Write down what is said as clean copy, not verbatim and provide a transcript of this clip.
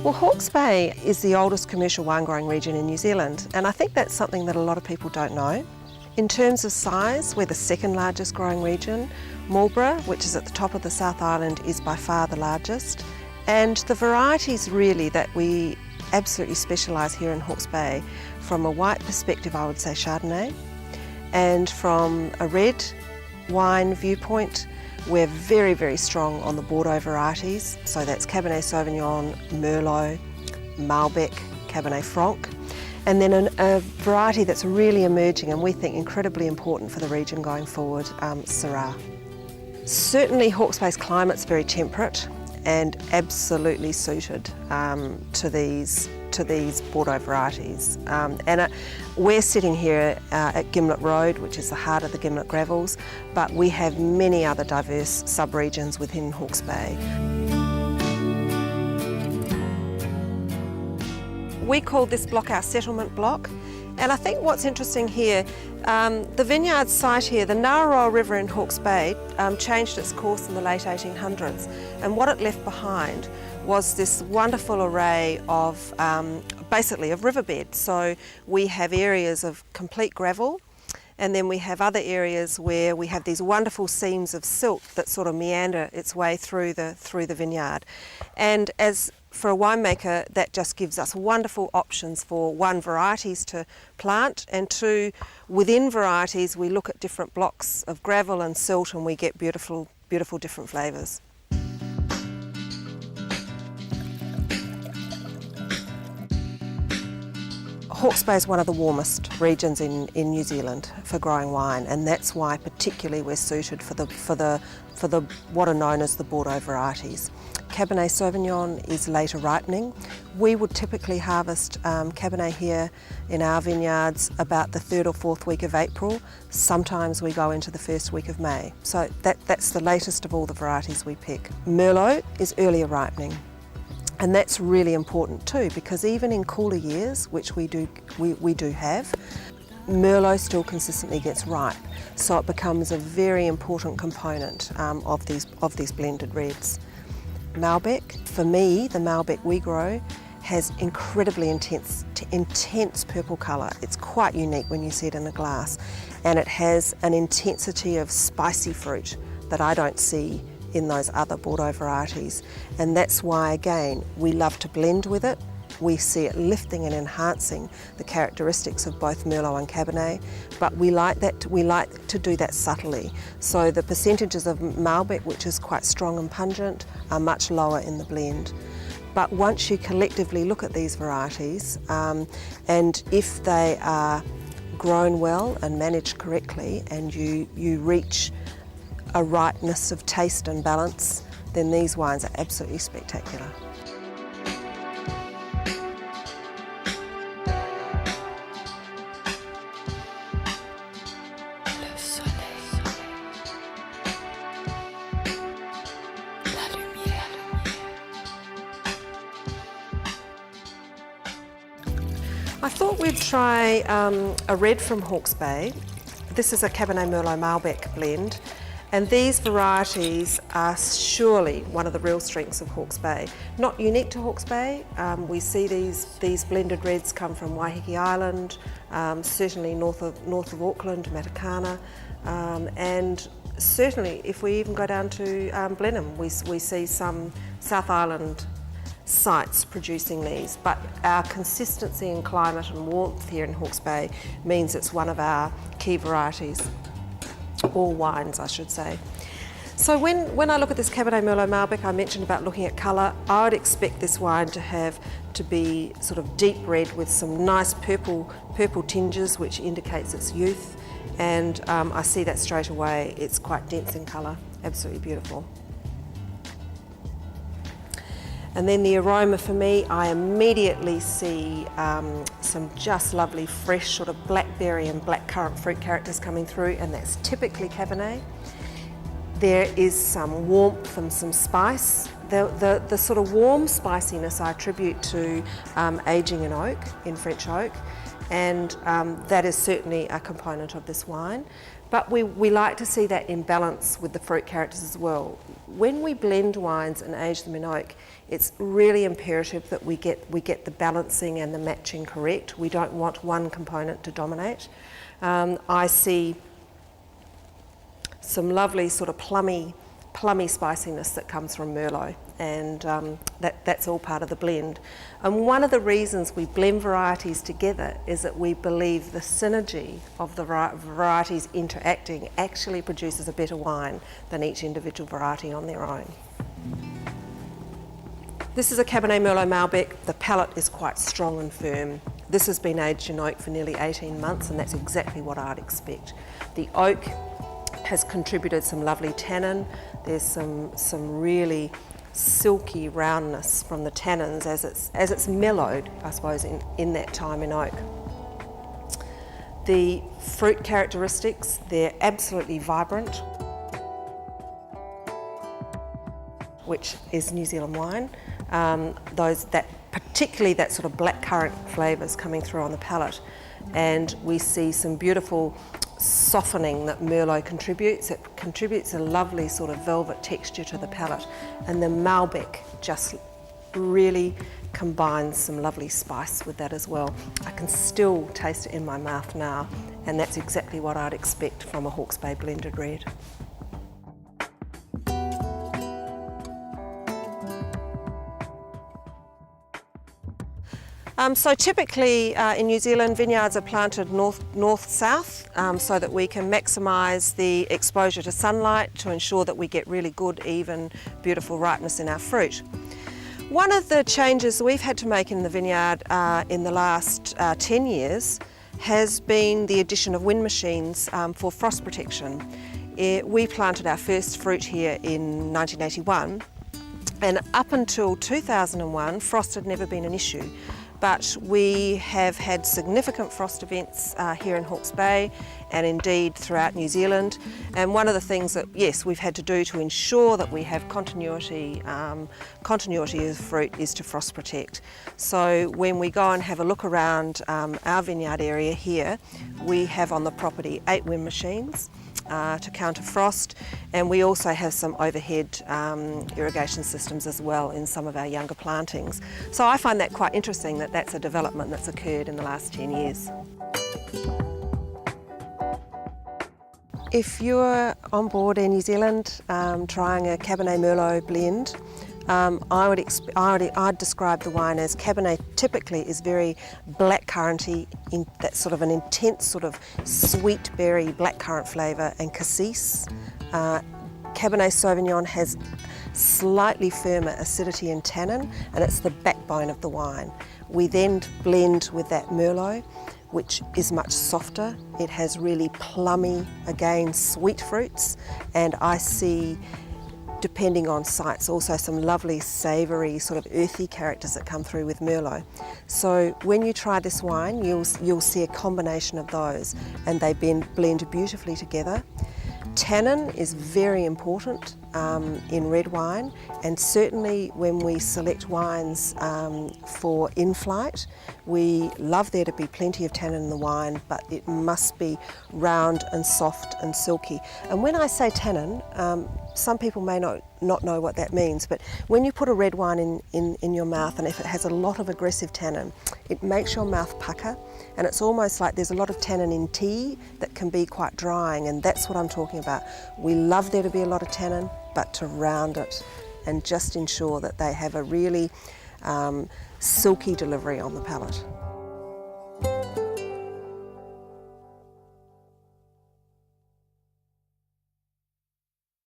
Well, Hawke's Bay is the oldest commercial wine growing region in New Zealand, and I think that's something that a lot of people don't know. In terms of size, we're the second largest growing region. Marlborough, which is at the top of the South Island, is by far the largest. And the varieties really that we absolutely specialise here in Hawke's Bay, from a white perspective I would say Chardonnay, and from a red wine viewpoint we're very, very strong on the Bordeaux varieties. So that's Cabernet Sauvignon, Merlot, Malbec, Cabernet Franc. And then a variety that's really emerging and we think incredibly important for the region going forward, Syrah. Certainly Hawke's Bay's climate's very temperate and absolutely suited to these Bordeaux varieties. We're sitting here at Gimlet Road, which is the heart of the Gimlet Gravels, but we have many other diverse sub-regions within Hawke's Bay. We call this block our settlement block, and I think what's interesting here, the vineyard site here, the Ngunnawal River in Hawke's Bay, changed its course in the late 1800s, and what it left behind was this wonderful array of basically of riverbed. So we have areas of complete gravel, and then we have other areas where we have these wonderful seams of silt that sort of meander its way through the vineyard. And as for a winemaker, that just gives us wonderful options for one, varieties to plant, and two, within varieties we look at different blocks of gravel and silt and we get beautiful, beautiful different flavours. Hawke's Bay is one of the warmest regions in New Zealand for growing wine, and that's why particularly we're suited for the what are known as the Bordeaux varieties. Cabernet Sauvignon is later ripening. We would typically harvest Cabernet here in our vineyards about the 3rd or 4th week of April. Sometimes we go into the 1st week of May. So that's the latest of all the varieties we pick. Merlot is earlier ripening. And that's really important too, because even in cooler years, which we do have, Merlot still consistently gets ripe. So it becomes a very important component of these blended reds. Malbec, for me, the Malbec we grow has incredibly intense purple colour. It's quite unique when you see it in a glass, and it has an intensity of spicy fruit that I don't see in those other Bordeaux varieties, and that's why again we love to blend with it. We see it lifting and enhancing the characteristics of both Merlot and Cabernet, but we like to do that subtly. So the percentages of Malbec, which is quite strong and pungent, are much lower in the blend. But once you collectively look at these varieties, and if they are grown well and managed correctly, and you reach a ripeness of taste and balance, then these wines are absolutely spectacular. I thought we'd try a red from Hawke's Bay. This is a Cabernet Merlot Malbec blend. And these varieties are surely one of the real strengths of Hawke's Bay. Not unique to Hawke's Bay. We see these blended reds come from Waiheke Island, certainly north of Auckland, Matakana, and certainly if we even go down to Blenheim, we see some South Island sites producing these. But our consistency in climate and warmth here in Hawke's Bay means it's one of our key varieties. Or wines, I should say. So when I look at this Cabernet Merlot Malbec, I mentioned about looking at colour. I would expect this wine to be sort of deep red with some nice purple tinges, which indicates its youth. And I see that straight away. It's quite dense in colour, absolutely beautiful. And then the aroma for me, I immediately see some just lovely fresh sort of blackberry and blackcurrant fruit characters coming through, and that's typically Cabernet. There is some warmth and some spice. The sort of warm spiciness I attribute to ageing in oak, in French oak, and that is certainly a component of this wine. But we like to see that in balance with the fruit characters as well. When we blend wines and age them in oak, it's really imperative that we get the balancing and the matching correct. We don't want one component to dominate. I see some lovely sort of plummy spiciness that comes from Merlot, and that's all part of the blend. And one of the reasons we blend varieties together is that we believe the synergy of the varieties interacting actually produces a better wine than each individual variety on their own. This is a Cabernet Merlot Malbec. The palate is quite strong and firm. This has been aged in oak for nearly 18 months, and that's exactly what I'd expect. The oak has contributed some lovely tannin. There's some really silky roundness from the tannins as it's mellowed, I suppose, in that time in oak. The fruit characteristics, they're absolutely vibrant, which is New Zealand wine. Particularly that sort of blackcurrant flavours coming through on the palate, and we see some beautiful softening that Merlot contributes. It contributes a lovely sort of velvet texture to the palate, and the Malbec just really combines some lovely spice with that as well. I can still taste it in my mouth now, and that's exactly what I'd expect from a Hawke's Bay blended red. So typically in New Zealand, vineyards are planted north-south so that we can maximise the exposure to sunlight to ensure that we get really good, even, beautiful ripeness in our fruit. One of the changes we've had to make in the vineyard in the last 10 years has been the addition of wind machines for frost protection. We planted our first fruit here in 1981, and up until 2001, frost had never been an issue. But we have had significant frost events here in Hawke's Bay and indeed throughout New Zealand. And one of the things that, yes, we've had to do to ensure that we have continuity of fruit is to frost protect. So when we go and have a look around our vineyard area here, we have on the property 8 wind machines to counter frost, and we also have some overhead irrigation systems as well in some of our younger plantings. So I find that quite interesting that that's a development that's occurred in the last 10 years. If you're on board Air New Zealand trying a Cabernet Merlot blend, I'd describe the wine as Cabernet typically is very blackcurranty, in that sort of an intense sort of sweet berry blackcurrant flavour, and cassis. Cabernet Sauvignon has slightly firmer acidity and tannin, and it's the backbone of the wine. We then blend with that Merlot, which is much softer. It has really plummy, again, sweet fruits, and I see, depending on sites, also some lovely savoury sort of earthy characters that come through with Merlot. So when you try this wine, you'll see a combination of those, and they blend beautifully together. Tannin is very important in red wine, and certainly when we select wines for in-flight, we love there to be plenty of tannin in the wine, but it must be round and soft and silky. And when I say tannin, some people may not know what that means, but when you put a red wine in your mouth, and if it has a lot of aggressive tannin, it makes your mouth pucker, and it's almost like there's a lot of tannin in tea that can be quite drying, and that's what I'm talking about. We love there to be a lot of tannin, but to round it and just ensure that they have a really silky delivery on the palate.